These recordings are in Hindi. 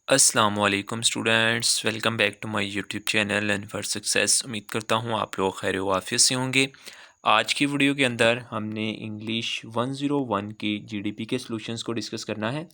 अस्सलाम वालेकुम students, welcome back to my YouTube channel learn for success. उम्मीद करता हूँ आप लोग खैर वाफियत से होंगे। आज की वीडियो के अंदर हमने इंग्लिश 101 की जीडीपी के सॉल्यूशंस को डिस्कस करना है।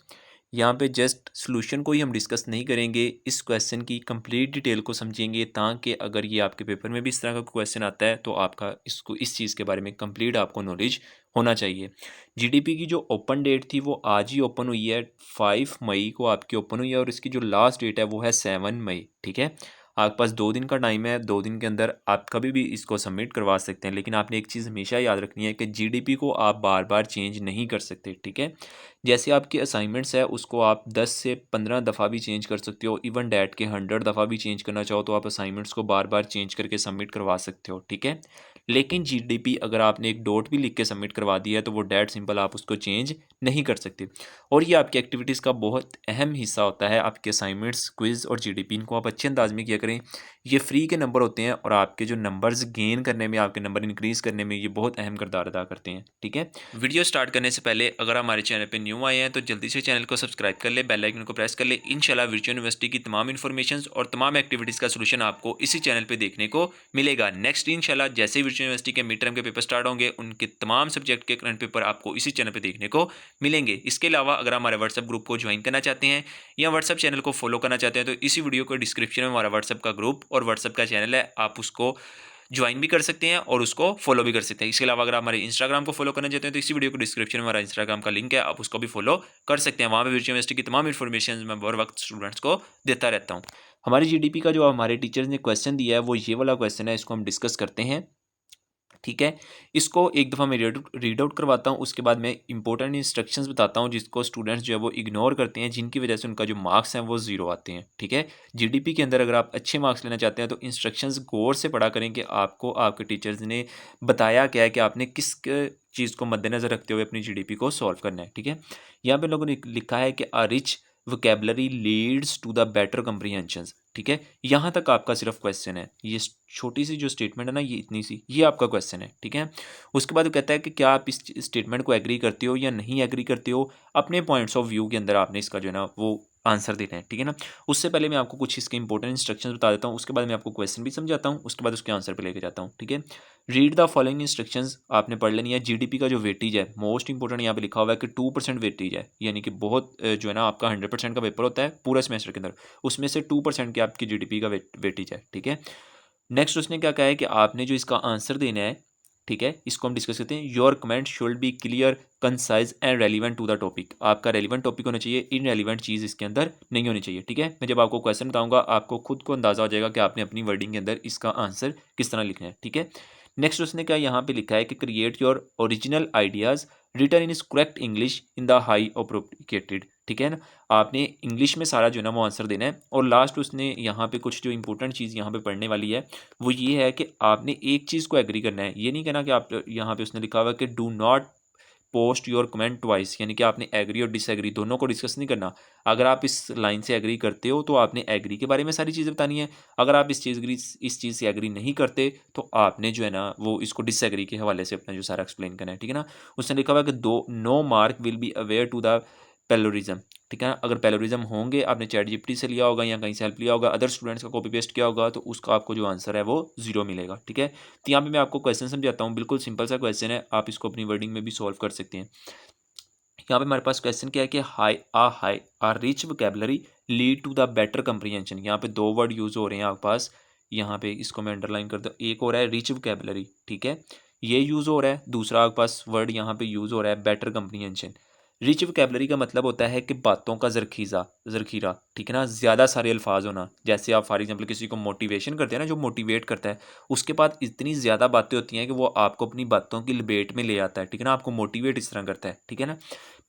यहाँ पे जस्ट सॉल्यूशन को ही हम डिस्कस नहीं करेंगे, इस क्वेश्चन की कंप्लीट डिटेल को समझेंगे, ताकि अगर ये आपके पेपर में भी इस तरह का क्वेश्चन आता है तो आपका इसको इस चीज़ के बारे में कंप्लीट आपको नॉलेज होना चाहिए। जीडीपी की जो ओपन डेट थी वो आज ही ओपन हुई है, 5 मई को आपकी ओपन हुई है, और इसकी जो लास्ट डेट है वो है 7 मई। ठीक है, आपके पास 2 दिन का टाइम है, 2 दिन के अंदर आप कभी भी इसको सबमिट करवा सकते हैं। लेकिन आपने एक चीज़ हमेशा याद रखनी है कि जीडीपी को आप बार बार चेंज नहीं कर सकते। ठीक है, जैसे आपकी असाइनमेंट्स है उसको आप 10 से 15 दफ़ा भी चेंज कर सकते हो, इवन डैट के 100 दफ़ा भी चेंज करना चाहो तो आप असाइनमेंट्स को बार बार चेंज करके सबमिट करवा सकते हो। ठीक है, लेकिन जीडीपी अगर आपने एक डॉट भी लिख के सबमिट करवा दिया है तो वो डैट सिंपल आप उसको चेंज नहीं कर सकते। और ये आपकी एक्टिविटीज़ का बहुत अहम हिस्सा होता है। आपके असाइनमेंट्स, क्विज़ और जीडीपी इनको आप अच्छे अंदाज में किया करें। ये फ्री के नंबर होते हैं और आपके जो नंबर्स गेन करने में, आपके नंबर इंक्रीज़ करने में ये बहुत अहम किरदार अदा करते हैं। ठीक है, वीडियो स्टार्ट करने से पहले अगर हमारे चैनल पे न्यू आए हैं तो जल्दी से चैनल को सब्सक्राइब कर ले, बेल आइकन को प्रेस कर ले। इंशाल्लाह वर्चुअल यूनिवर्सिटी की तमाम इन्फॉर्मेशन और तमाम एक्टिविटीज़ का सलूशन आपको इसी चैनल पे देखने को मिलेगा। नेक्स्ट इंशाल्लाह जैसे ही वर्चुअल यूनिवर्सिटी के मिड टर्म के पेपर स्टार्ट होंगे उनके तमाम सब्जेक्ट के करंट पेपर आपको इसी चैनल पर देखने को मिलेंगे। इसके अलावा अगर हमारे व्हाट्सएप ग्रुप को ज्वाइन करना चाहते हैं या व्हाट्सएप चैनल को फॉलो करना चाहते हैं तो इसी वीडियो को डिस्क्रिप्शन में हमारा व्हाट्सएप का ग्रुप और व्हाट्सएप का चैनल है, आप उसको ज्वाइन भी कर सकते हैं और उसको फॉलो भी कर सकते हैं। इसके अलावा अगर आप हमारे इंस्टाग्राम को फॉलो करना चाहते हैं तो इसी वीडियो को डिस्क्रिप्शन में हमारा इंस्टाग्राम का लिंक है, आप उसको भी फॉलो कर सकते हैं। वहाँ पे वर्चुअल यूनिवर्सिटी की तमाम इन्फॉर्मेशन मैं हर वक्त स्टूडेंट्स को देता रहता हूँ। हमारी जीडीपी का जो हमारे टीचर्स ने क्वेश्चन दिया है वो ये वाला क्वेश्चन है, इसको हम डिस्कस करते हैं। ठीक है, इसको एक दफ़ा मैं रीड आउट करवाता हूँ, उसके बाद मैं इंपॉर्टेंट इंस्ट्रक्शंस बताता हूँ जिसको स्टूडेंट्स जो है वो इग्नोर करते हैं, जिनकी वजह से उनका जो मार्क्स हैं वो ज़ीरो आते हैं। ठीक है, जीडीपी के अंदर अगर आप अच्छे मार्क्स लेना चाहते हैं तो इंस्ट्रक्शंस गौर से पढ़ा करें कि आपको आपके टीचर्स ने बताया क्या है कि आपने किस चीज़ को मद्देनज़र रखते हुए अपनी जीडीपी को सॉल्व करना है। ठीक है, यहाँ पे लोगों ने लिखा है कि a rich vocabulary leads to the better comprehensions. ठीक है, यहाँ तक आपका सिर्फ क्वेश्चन है, ये छोटी सी जो स्टेटमेंट है ना, ये इतनी सी, ये आपका क्वेश्चन है। ठीक है, उसके बाद वो कहता है कि क्या आप इस स्टेटमेंट को एग्री करते हो या नहीं एग्री करते हो, अपने पॉइंट्स ऑफ व्यू के अंदर आपने इसका जो है ना वो आंसर देना है। ठीक है ना, उससे पहले मैं आपको कुछ इसके इंपॉर्टेंट इंस्ट्रक्शंस बता देता हूँ, उसके बाद मैं आपको क्वेश्चन भी समझाता हूँ, उसके बाद उसके आंसर पे लेके जाता हूँ। ठीक है, रीड द फॉलोइंग इंस्ट्रक्शंस आपने पढ़ लेनी है। जीडीपी का जो वेटेज है, मोस्ट इंपॉर्टेंट यहाँ पे लिखा हुआ है कि 2% वेटेज है, यानी कि बहुत जो है ना आपका 100% का पेपर होता है पूरा सेमेस्टर के अंदर, उसमें से 2% की आपकी जीडीपी का वेटेज है। ठीक है, नेक्स्ट उसने क्या कहा है कि आपने जो इसका आंसर देना है, ठीक है, इसको हम डिस्कस करते हैं। Your comment should be clear, concise and relevant to the topic. आपका रेलिवेंट टॉपिक होना चाहिए, इनरेलिवेंट चीज़ इसके अंदर नहीं होनी चाहिए। ठीक है, मैं जब आपको क्वेश्चन बताऊंगा आपको खुद को अंदाजा हो जाएगा कि आपने अपनी वर्डिंग के अंदर इसका आंसर किस तरह लिखना है। ठीक है, नेक्स्ट उसने क्या यहाँ पे लिखा है कि create your original ideas written in is correct English in the high appropriated. ठीक है ना, आपने इंग्लिश में सारा जो है ना वो आंसर देना है। और लास्ट उसने यहाँ पे कुछ जो इंपॉर्टेंट चीज़ यहाँ पे पढ़ने वाली है वो ये है कि आपने एक चीज़ को एग्री करना है। ये नहीं कहना कि आप, यहाँ पे उसने लिखा हुआ है कि do not post your comment twice, यानी कि आपने एग्री और डिसएग्री दोनों को डिस्कस नहीं करना। अगर आप इस लाइन से एग्री करते हो तो आपने एग्री के बारे में सारी चीज़ें बतानी है। अगर आप इस चीज़ से एग्री नहीं करते तो आपने जो है ना वो इसको डिसएग्री के हवाले से अपना जो सारा एक्सप्लेन करना है। ठीक है ना, उसने लिखा हुआ है कि दो no mark will be aware to the plagiarism. ठीक है ना, अगर पेलोरिज्म होंगे, आपने चैट जीपीटी से लिया होगा या कहीं से हेल्प लिया होगा, अदर स्टूडेंट्स का कॉपी पेस्ट किया होगा, तो उसका आपको जो आंसर है वो जीरो मिलेगा। ठीक है, तो यहाँ पे मैं आपको क्वेश्चन समझाता हूँ, बिल्कुल सिंपल सा क्वेश्चन है, आप इसको अपनी वर्डिंग में भी सॉल्व कर सकते हैं। यहाँ पे हमारे पास क्वेश्चन क्या है कि high a rich vocabulary lead to the better comprehension. यहाँ पे दो वर्ड यूज हो रहे हैं आपके पास, यहाँ पे इसको मैं अंडरलाइन कर दूँ। एक हो रहा है रिच वोकेबलरी, ठीक है, ये यूज़ हो रहा है। दूसरा आपके पास वर्ड यहाँ पे यूज़ हो रहा है बेटर कंप्रीहेंशन। रिच वोकेबलरी का मतलब होता है कि बातों का ज़रखीरा, ठीक है ना, ज़्यादा सारे अल्फाज होना। जैसे आप फॉर एग्जांपल किसी को मोटिवेशन करते हैं ना, जो मोटिवेट करता है, उसके पास इतनी ज़्यादा बातें होती हैं कि वो आपको अपनी बातों की लपेट में ले आता है। ठीक है ना, आपको मोटिवेट इस तरह करता है। ठीक है ना,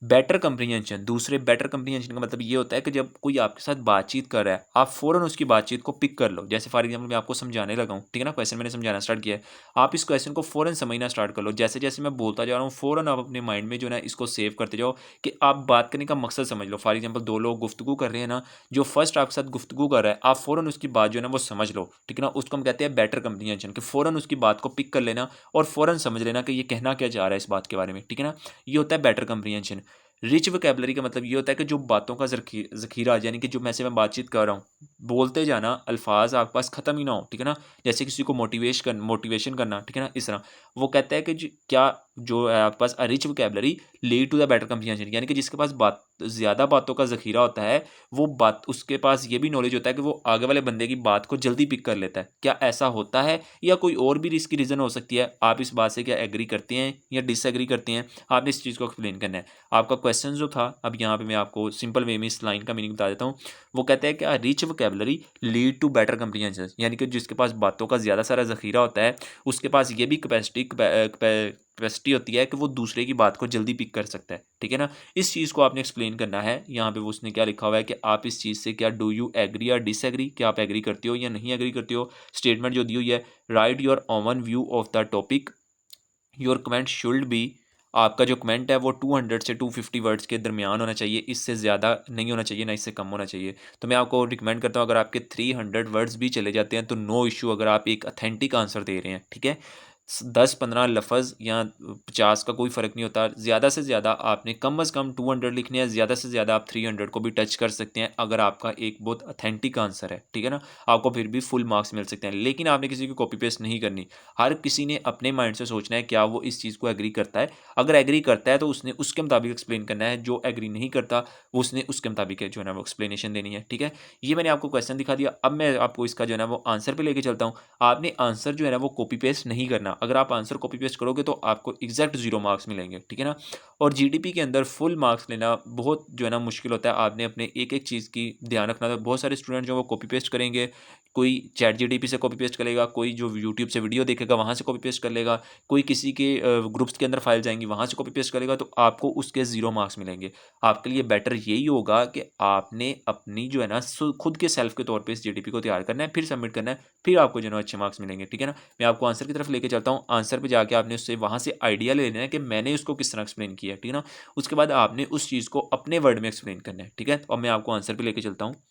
बेटर कंप्रीहेंशन, दूसरे बेटर कंप्रीहेंशन का मतलब ये होता है कि जब कोई आपके साथ बातचीत कर रहा है, आप फ़ौरन उसकी बातचीत को पिक कर लो। जैसे फॉर एग्जांपल मैं आपको समझाने लगा हूँ, ठीक है ना, क्वेश्चन मैंने समझाना स्टार्ट किया है, आप इस क्वेश्चन को फ़ौरन समझना स्टार्ट कर लो। जैसे जैसे मैं बोलता जा रहा हूँ फ़ौरन आप अपने माइंड में जो है ना इसको सेव करते जाओ कि आप बात करने का मकसद समझ लो। फॉर एग्जांपल दो लोग गुफ्तगू कर रहे हैं ना, जो फर्स्ट आपके साथ गुफ्तगू कर रहा है, आप फ़ौरन उसकी बात जो है ना वो समझ लो। ठीक है ना, उसको हम कहते हैं बेटर कंप्रीहेंशन, कि फ़ौरन उसकी बात को पिक कर लेना और फ़ौरन समझ लेना कि ये कहना क्या चाह रहा है इस बात के बारे में। ठीक है ना, ये होता है बेटर कंप्रीहेंशन। रिच वोकैबुलरी का मतलब ये होता है कि जो बातों का ज़ख़ीरा, यानी कि जो मैं बातचीत कर रहा हूँ, बोलते जाना, अल्फ़ाज़ आपके पास ख़त्म ही ना हो, ठीक है ना? जैसे किसी को मोटिवेशन करना, ठीक है ना? इस तरह। वो कहता है कि क्या जो है आपके पास rich vocabulary lead to the better comprehension, यानी कि जिसके पास ज़्यादा बातों का ज़ख़ीरा होता है, वो बात उसके पास ये भी नॉलेज होता है कि वो आगे वाले बंदे की बात को जल्दी पिक कर लेता है। क्या ऐसा होता है या कोई और भी इसकी रीज़न हो सकती है? आप इस बात से क्या एग्री करते हैं या डिसएग्री करते हैं? आपने इस चीज़ को एक्सप्लेन करना है। आपका क्वेश्चन जो था, अब यहाँ पे मैं आपको सिंपल वे में इस लाइन का मीनिंग बता देता हूँ। वो कहते हैं कि rich vocabulary lead to better comprehension, यानी कि जिसके पास बातों का ज़्यादा सारा ज़ख़ीरा होता है, उसके पास ये भी कैपेसिटी होती है कि वो दूसरे की बात को जल्दी पिक कर सकता है, ठीक है ना? इस चीज़ को आपने एक्सप्लेन करना है। यहाँ पे वो उसने क्या लिखा हुआ है कि आप इस चीज़ से क्या डू यू एग्री या डिसएग्री, क्या आप एग्री करते हो या नहीं एग्री करते हो? स्टेटमेंट जो दी हुई है, right your oven view of the topic, your comment should B, आपका जो कमेंट है वो 200 से 250 वर्ड्स के दरमियान होना चाहिए, इससे ज़्यादा नहीं होना चाहिए, ना इससे कम होना चाहिए। तो मैं आपको रिकमेंड करता हूँ, अगर आपके 300 वर्ड्स भी चले जाते हैं तो नो इश्यू, अगर आप एक ऑथेंटिक आंसर दे रहे हैं, ठीक है? 10-15 लफ्ज़ या 50 का कोई फ़र्क नहीं होता। ज़्यादा से ज़्यादा आपने कम अज़ कम 200 लिखने हैं, ज़्यादा से ज़्यादा आप 300 को भी टच कर सकते हैं, अगर आपका एक बहुत ऑथेंटिक आंसर है, ठीक है ना? आपको फिर भी फुल मार्क्स मिल सकते हैं। लेकिन आपने किसी की कॉपी पेस्ट नहीं करनी। हर किसी ने अपने माइंड से सोचना है, क्या वो इस चीज़ को एग्री करता है? अगर एग्री करता है तो उसने उसके मुताबिक एक्सप्लेन करना है, जो एग्री नहीं करता वो उसने उसके मुताबिक जो है ना वो एक्सप्लेनेशन देनी है, ठीक है? ये मैंने आपको क्वेश्चन दिखा दिया। अब मैं आपको इसका जो है ना वो आंसर पे लेके चलता हूँ। आपने आंसर जो है ना वो कॉपी पेस्ट नहीं करना। अगर आप आंसर कॉपी पेस्ट करोगे तो आपको एग्जैक्ट 0 मार्क्स मिलेंगे, ठीक है ना? और जीडीपी के अंदर फुल मार्क्स लेना बहुत जो है ना मुश्किल होता है। आपने अपने एक-एक चीज़ की ध्यान रखना है। बहुत सारे स्टूडेंट जो वो कॉपी पेस्ट करेंगे, कोई चैट जीडीपी से कॉपी पेस्ट करेगा, कोई जो यूट्यूब से वीडियो देखेगा वहाँ से कॉपी पेस्ट कर लेगा, कोई किसी के ग्रुप्स के अंदर फाइल जाएँगी वहाँ से कॉपी पेस्ट करेगा, तो आपको उसके 0 मार्क्स मिलेंगे। आपके लिए बेटर यही होगा कि आपने अपनी जो है ना खुद के सेल्फ के तौर पे इस जीडीपी को तैयार करना है, फिर सबमिट करना है, फिर आपको जो है ना अच्छे मार्क्स मिलेंगे, ठीक है ना? मैं आपको आंसर की तरफ लेके चलता हूँ। आंसर पे जाके आपने उससे वहाँ से आइडिया ले लेना है कि मैंने उसको किस तरह एक्सप्लेन किया है, ठीक है ना? उसके बाद आपने उस चीज़ को अपने वर्ड में एक्सप्लेन करना है, ठीक है? अब मैं आपको आंसर पे लेके चलता हूँ।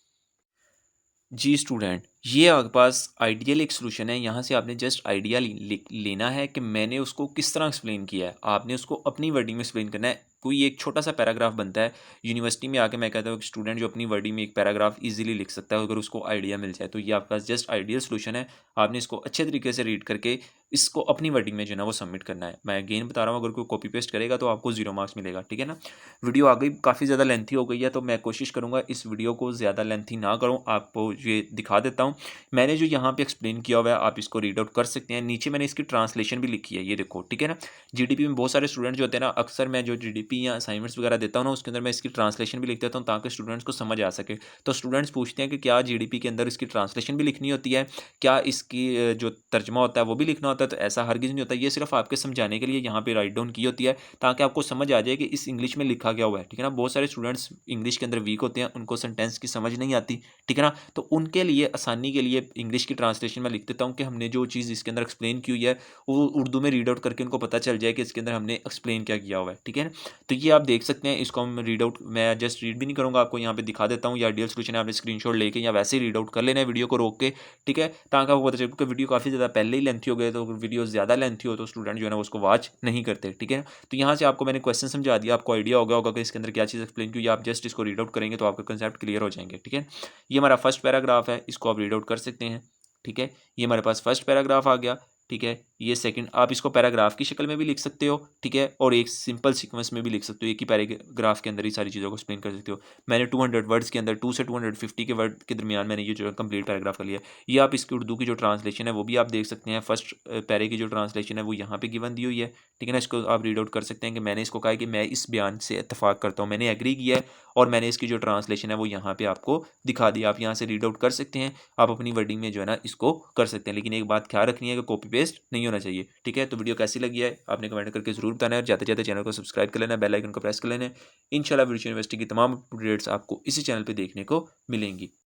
जी स्टूडेंट, ये आपके पास आइडियल एक सॉल्यूशन है। यहाँ से आपने जस्ट आइडिया लेना है कि मैंने उसको किस तरह एक्सप्लेन किया है। आपने उसको अपनी वर्डिंग में एक्सप्लेन करना है। कोई एक छोटा सा पैराग्राफ बनता है यूनिवर्सिटी में आके, मैं कहता हूँ स्टूडेंट जो अपनी वर्डिंग में एक पैराग्राफ इजीली लिख सकता है अगर उसको आइडिया मिल जाए, तो ये आपका जस्ट आइडियल सॉल्यूशन है। आपने इसको अच्छे तरीके से रीड करके इसको अपनी वर्डिंग में जो है ना वो सबमिट करना है। मैं अगेन बता रहा हूँ, अगर कोई कॉपी पेस्ट करेगा तो आपको 0 मार्क्स मिलेगा, ठीक है ना? वीडियो आ गई काफ़ी ज़्यादा लेंथी हो गई है, तो मैं कोशिश करूँगा इस वीडियो को ज़्यादा लेंथी ना करूँ। आपको ये दिखा देता हूँ। मैंने जो यहाँ पे एक्सप्लेन किया हुआ है, आप इसको रीड आउट कर सकते हैं। नीचे मैंने इसकी ट्रांसलेशन भी लिखी है, ये देखो, ठीक है ना? जीडीपी में बहुत सारे स्टूडेंट जो होते हैं ना, अक्सर मैं जो जीडीपी या असाइनमेंट्स वगैरह देता हूँ ना, उसके अंदर मैं इसकी ट्रांसलेशन भी लिख देता हूँ ताकि स्टूडेंट्स को समझ आ सके। तो स्टूडेंट्स पूछते हैं कि क्या जीडीपी के अंदर इसकी ट्रांसलेशन भी लिखनी होती है? क्या इसकी जो तर्जमा होता है वो भी लिखना होता है? तो ऐसा हरगिज़ नहीं होता। ये सिर्फ़ आपके समझाने के लिए यहाँ पे राइट डाउन की होती है, ताकि आपको समझ आ जाए कि इस इंग्लिश में लिखा क्या हुआ है, ठीक है ना? बहुत सारे स्टूडेंट्स इंग्लिश के अंदर वीक होते हैं, उनको सेंटेंस की समझ नहीं आती, ठीक है ना? तो उनके लिए आसानी के लिए इंग्लिश की ट्रांसलेशन में लिख देता हूँ कि हमने जो चीज़ इसके अंदर एक्सप्लेन की हुई है, वो उर्दू में रीड आउट करके उनको पता चल जाए कि इसके अंदर हमने एक्सप्लेन क्या किया हुआ है, ठीक है ना? तो ये आप देख सकते हैं, इसको हम रीड आउट, मैं जस्ट रीड भी नहीं करूँगा, आपको यहाँ पे दिखा देता हूँ। ये आइडियल सॉल्यूशन है, आपने स्क्रीनशॉट लेके या वैसे ही रीड आउट कर लेना है वीडियो को रोक के, ठीक है? ताकि आपको पता चले, क्योंकि वीडियो काफ़ी ज़्यादा पहले ही लेंथी हो गई है, तो वीडियो ज़्यादा लेंथी हो तो स्टूडेंट जो है ना उसको वॉच नहीं करते, ठीक है? तो यहाँ से आपको मैंने क्वेश्चन समझा दिया, आपको आइडिया हो गया होगा कि इसके अंदर क्या चीज़ एक्सप्लेन की हुई है। आप जस्ट इसको रीड आउट करेंगे तो आपका कंसेप्ट क्लियर हो जाएंगे, ठीक है? ये हमारा फर्स्ट पैराग्राफ है, इसको आप रीड आउट कर सकते हैं, ठीक है? ये हमारे पास फर्स्ट पैराग्राफ आ गया, ठीक है? ये सेकंड, आप इसको पैराग्राफ की शक्ल में भी लिख सकते हो, ठीक है? और एक सिंपल सीक्वेंस में भी लिख सकते हो, एक ही पैराग्राफ के अंदर ही सारी चीज़ों को एक्सप्लेन कर सकते हो। मैंने 200 वर्ड्स के अंदर 2 से 250 के वर्ड के दरमियान मैंने ये जो है कंप्लीट पैराग्राफ कर लिया है। ये आप इसकी उर्दू की जो ट्रांसलेशन है वो भी आप देख सकते हैं। फर्स्ट पैरे की जो ट्रांसलेशन है वो यहाँ पे गिवन दी हुई है, ठीक है ना? इसको आप रीड आउट कर सकते हैं कि मैंने इसको कहा है कि मैं इस बयान से इत्तेफाक करता हूँ, मैंने एग्री किया है और मैंने इसकी जो ट्रांसलेशन है वो यहाँ पे आपको दिखा दी। आप यहाँ से रीड आउट कर सकते हैं, आप अपनी वर्डिंग में जो है ना इसको कर सकते हैं। लेकिन एक बात ख्याल रखनी है कि कॉपी पेस्ट नहीं होना चाहिए, ठीक है? तो वीडियो कैसी लगी है आपने कमेंट करके ज़रूर बताना है, और जाते-जाते चैनल को सब्सक्राइब कर लेना है, बेल आइकन को प्रेस कर लेना है। इंशाल्लाह वीडियो यूनिवर्सिटी की तमाम अपडेट्स आपको इसी चैनल पे देखने को मिलेंगी।